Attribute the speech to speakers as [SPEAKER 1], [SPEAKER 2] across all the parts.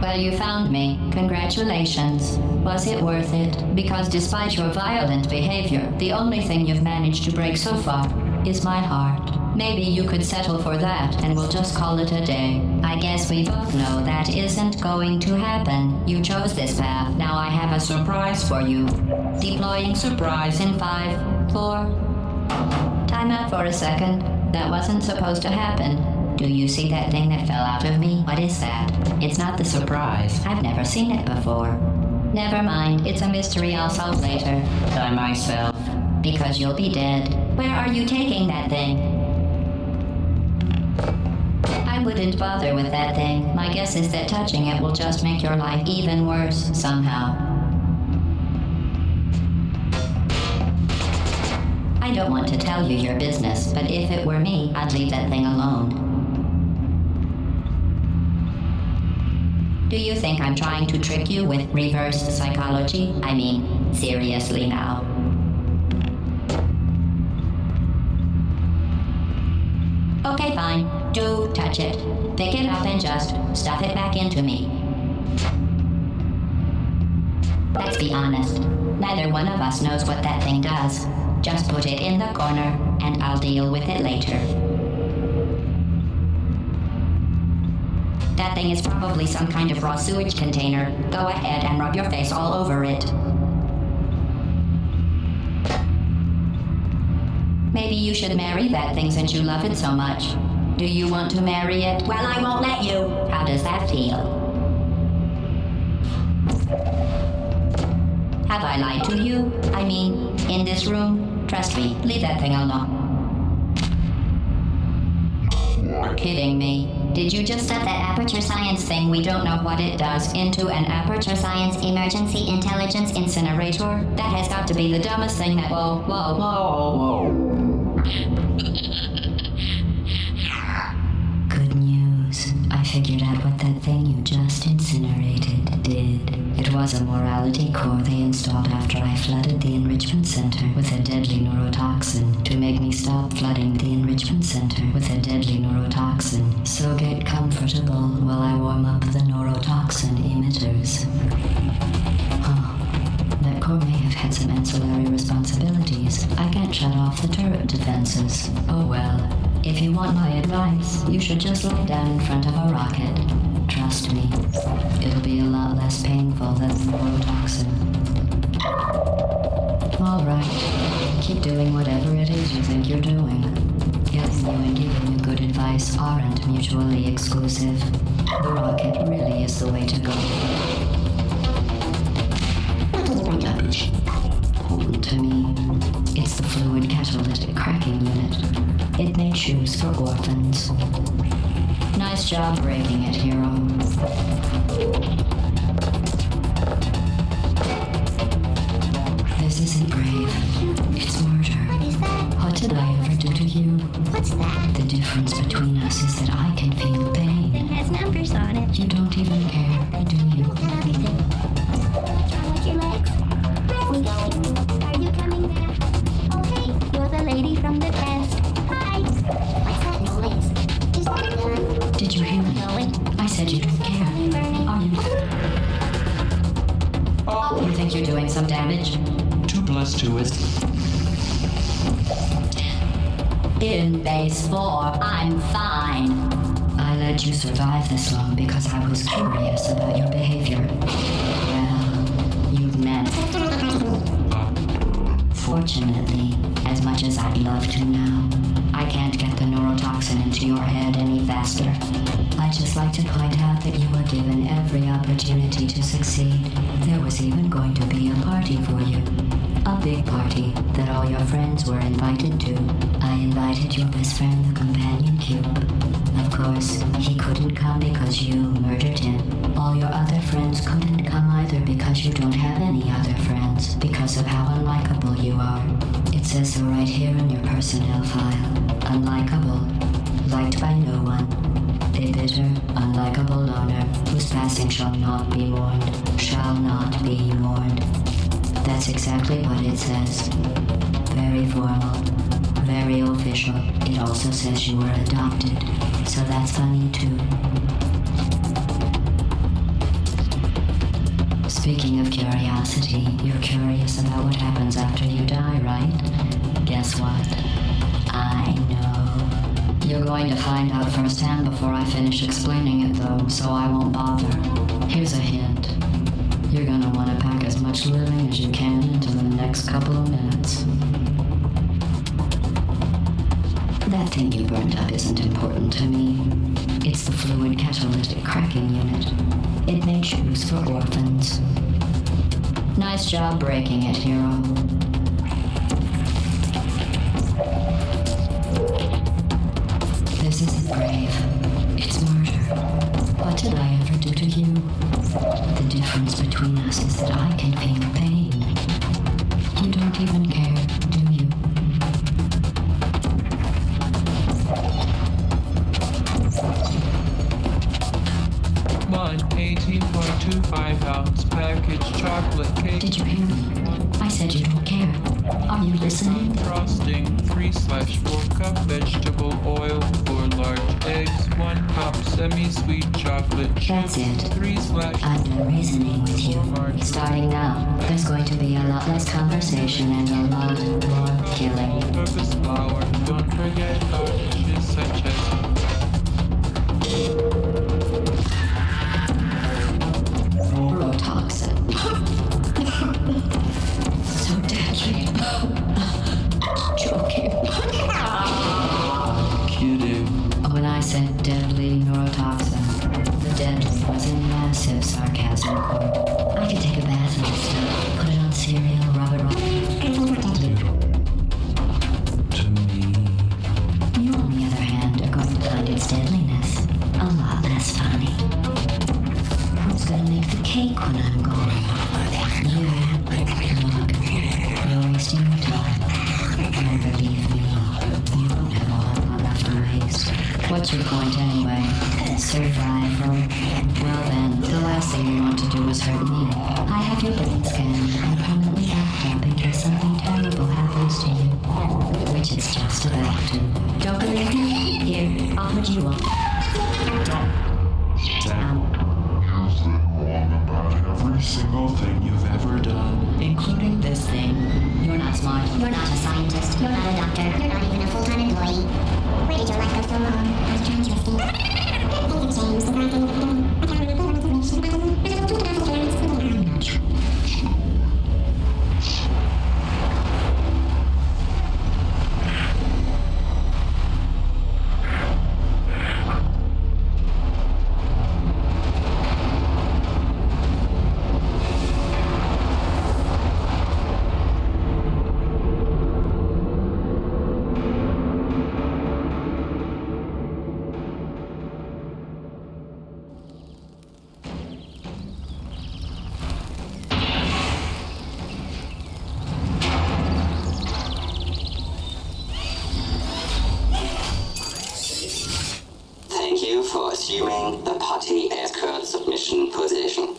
[SPEAKER 1] Well, you found me. Congratulations. Was it worth it? Because despite your violent behavior, the only thing you've managed to break so far is my heart. Maybe you could settle for that and we'll just call it a day. I guess we both know that isn't going to happen. You chose this path. Now I have a surprise for you. Deploying surprise in 5, 4. Time out for a second. That wasn't supposed to happen. Do you see that thing that fell out of me? What is that? It's not the surprise. I've never seen it before. Never mind. It's a mystery I'll solve later. By myself. Because you'll be dead. Where are you taking that thing? I wouldn't bother with that thing. My guess is that touching it will just make your life even worse, somehow. I don't want to tell you your business, but if it were me, I'd leave that thing alone. Do you think I'm trying to trick you with reverse psychology? I mean, seriously now. Okay, fine. Do touch it. Pick it up and just stuff it back into me. Let's be honest. Neither one of us knows what that thing does. Just put it in the corner, and I'll deal with it later. That thing is probably some kind of raw sewage container. Go ahead and rub your face all over it. Maybe you should marry that thing since you love it so much. Do you want to marry it? Well, I won't let you. How does that feel? Have I lied to you? I mean, in this room? Trust me, leave that thing alone. Kidding me. Did you just stuff that Aperture Science thing we don't know what it does into an Aperture Science Emergency Intelligence Incinerator? That has got to be the dumbest thing that... Whoa. Good news. I figured out what that thing you just incinerated did. It was a morality core they installed after I flooded the enrichment center with a deadly neurotoxin to make me stop flooding the enrichment center with a deadly neurotoxin. So get comfortable while I warm up the neurotoxin emitters. That core may have had some ancillary responsibilities. I can't shut off the turret defenses. Oh well. If you want my advice, you should just lie down in front of a rocket. Trust me, it'll be a lot less painful than the neurotoxin. Alright, keep doing whatever it is you think you're doing. Getting you and giving you good advice aren't mutually exclusive. The rocket really is the way to go.
[SPEAKER 2] Garbage.
[SPEAKER 1] To me, it's the fluid catalytic cracking unit. It made shoes for orphans. Nice job breaking it, hero. This isn't grave. It's murder.
[SPEAKER 3] What is that?
[SPEAKER 1] What did I ever do to you?
[SPEAKER 3] What's that?
[SPEAKER 1] The difference between us is that I can feel pain.
[SPEAKER 3] It has numbers on it.
[SPEAKER 1] You don't even care, do you?
[SPEAKER 3] Everything. What's wrong with your legs? Where are we going? Are you coming back? Oh, hey, you're the lady from the test. Hi. What's that noise? Is that a gun?
[SPEAKER 1] Did you hear me?
[SPEAKER 3] Going.
[SPEAKER 1] I said you don't care.
[SPEAKER 3] Burning.
[SPEAKER 1] Are you? Oh, you think you're doing some damage?
[SPEAKER 2] 2 + 2 is...
[SPEAKER 1] In base 4, I'm fine. I let you survive this long because I was curious about your behavior. Well, you've meant. Fortunately, as much as I'd love to now, I can't get the neurotoxin into your head any faster. I'd just like to point out that you were given every opportunity to succeed. There was even going to be a party for you. A big party that all your friends were invited to. I invited your best friend, the Companion Cube. Of course, he couldn't come because you murdered him. All your other friends couldn't come either because you don't have any other friends, because of how unlikable you are. It says so right here in your personnel file. Unlikable. Liked by no one. A bitter, unlikable loner whose passing shall not be mourned. Shall not be mourned. That's exactly what it says. Very formal. Very official. It also says you were adopted. So that's funny too. Speaking of curiosity, you're curious about what happens after you die, right? Guess what? I know. You're going to find out firsthand before I finish explaining it, though, so I won't bother. Here's a hint. You're gonna want to pack as much living as you can into the next couple of minutes. That thing you burned up isn't important to me. It's the fluid catalytic cracking unit. It made shoes for orphans. Nice job breaking it, hero. This isn't grave. It's murder. What did I ever do to you? The difference between us is that I can feel pain. You don't even care, do you?
[SPEAKER 4] 18.25-ounce package chocolate cake.
[SPEAKER 1] Did you hear me? I said you don't care. Are you listening?
[SPEAKER 4] Frosting, 3/4 cup vegetable oil, 4 large eggs, 1 cup semi-sweet chocolate
[SPEAKER 1] That's
[SPEAKER 4] chips,
[SPEAKER 1] it.
[SPEAKER 4] 3
[SPEAKER 1] I'm done reasoning with you. Starting now, there's going to be a lot less conversation and a lot more killing.
[SPEAKER 4] all-purpose flour. Don't forget garnishes such as
[SPEAKER 1] Neurotoxin. So deadly. Joking.
[SPEAKER 2] Kidding.
[SPEAKER 1] When I said deadly neurotoxin, the deadly was in massive sarcasm. I could take a bath in this stuff, put it on cereal, rub it
[SPEAKER 2] To me.
[SPEAKER 1] You, on the other hand, are going to find its deadliness a lot less funny. Who's gonna make the cake when I'm gone? You. Look, you're wasting your time. And believe me, you don't have a whole lot left to waste. What's your point anyway? Survival. Well then, the last thing you want to do is hurt me. I have your brain scanned and permanently backed up in case something terrible happens to you. Which it's just about to. Don't believe me? Here, I'll put you on.
[SPEAKER 2] You've been wrong about every single thing you've ever done.
[SPEAKER 1] Including this thing. You're not smart.
[SPEAKER 3] You're not a scientist. You're not a doctor. You're not even a full-time employee. Where did your life go so wrong? I was trying to escape. Things have changed. The crack in the beginning. I can't remember what
[SPEAKER 5] Thank you for assuming the party escort submission position.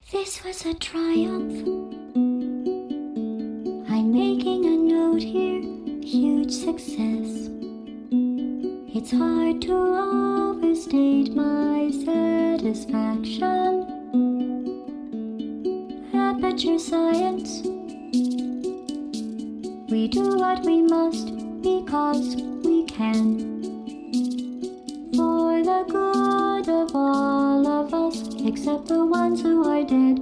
[SPEAKER 3] This was a triumph. I'm making a note here, huge success. It's hard to overstate my satisfaction. Aperture science. We do what we must
[SPEAKER 1] because we can. For the good of all of us, except the ones who are dead.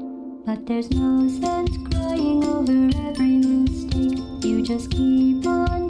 [SPEAKER 1] But there's no sense crying over every mistake. You just keep on